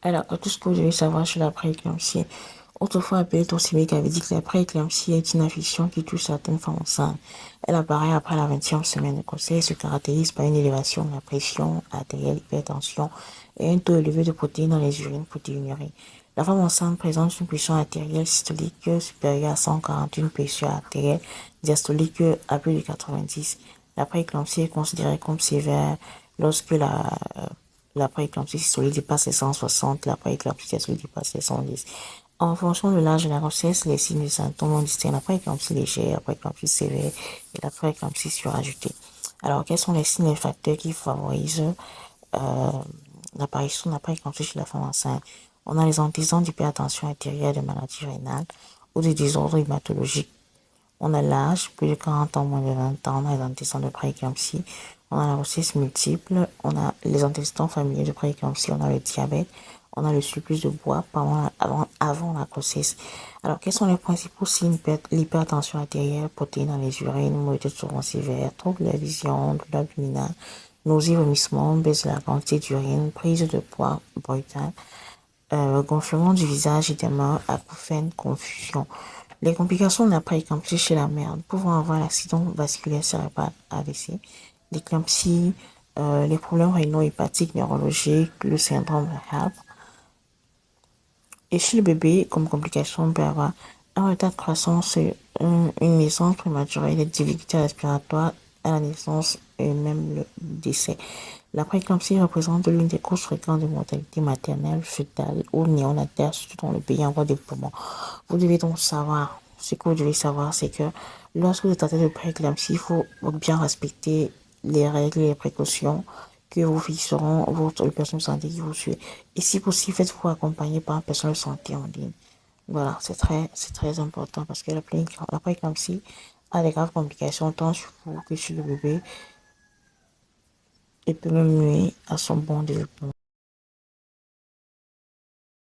Alors, tout ce que vous devez savoir sur la prééclampsie. Autrefois appelée toxémique, avait dit que la prééclampsie est une affection qui touche certaines femmes enceintes. Elle apparaît après la 20e semaine de grossesse et se caractérise par une élévation de la pression artérielle, hypertension et un taux élevé de protéines dans les urines protéinurées. La femme enceinte présente une pression artérielle systolique supérieure à 140, une pression artérielle diastolique à plus de 90. La prééclampsie est considérée comme sévère lorsque la prééclampsie systolique dépasse les 160, la prééclampsie diastolique dépasse les 110. En fonction de l'âge de la grossesse, les signes et symptômes ont distingué la prééclampsie légère, la prééclampsie sévère et la prééclampsie surajoutée. Alors, quels sont les signes et facteurs qui favorisent euh, l'apparition de la prééclampsie chez la femme enceinte? On a les antécédents d'hypertension artérielle, de maladies rénales ou de désordres hématologiques. On a l'âge, plus de 40 ans, moins de 20 ans, on a les antécédents de prééclampsie, on a la grossesse multiple, on a les antécédents familiaux de prééclampsie, on a le diabète, on a le surplus de poids avant la grossesse. Alors, quels sont les principaux signes? L'hypertension artérielle, protéines dans les urines, maux de torrent sévère, troubles de la vision, douleur abdominale, nausées, vomissements, baisse de la quantité d'urine, prise de poids brutale, gonflement du visage et des mains, acouphènes, confusion. Les complications de la prééclampsie chez la mère pouvant avoir l'accident vasculaire cérébral AVC, l'éclampsie, les problèmes rénaux hépatiques neurologiques, le syndrome de HELP. Et chez le bébé, comme complication, on peut avoir un retard de croissance, une naissance prématurée, des difficultés respiratoires à la naissance et même le décès. La prééclampsie représente l'une des causes fréquentes de mortalité maternelle, fœtale ou néonatale, surtout dans le pays en voie de développement. Vous devez donc savoir, ce que vous devez savoir, c'est que lorsque vous êtes atteint de prééclampsie, il faut bien respecter les règles et les précautions que vous fixeront le personnel de santé qui vous suit. Et si possible, faites-vous accompagner par un personnel de santé en ligne. Voilà, c'est très important parce que la prééclampsie a des graves complications tant sur vous que sur le bébé et peut même nuire à son bon développement.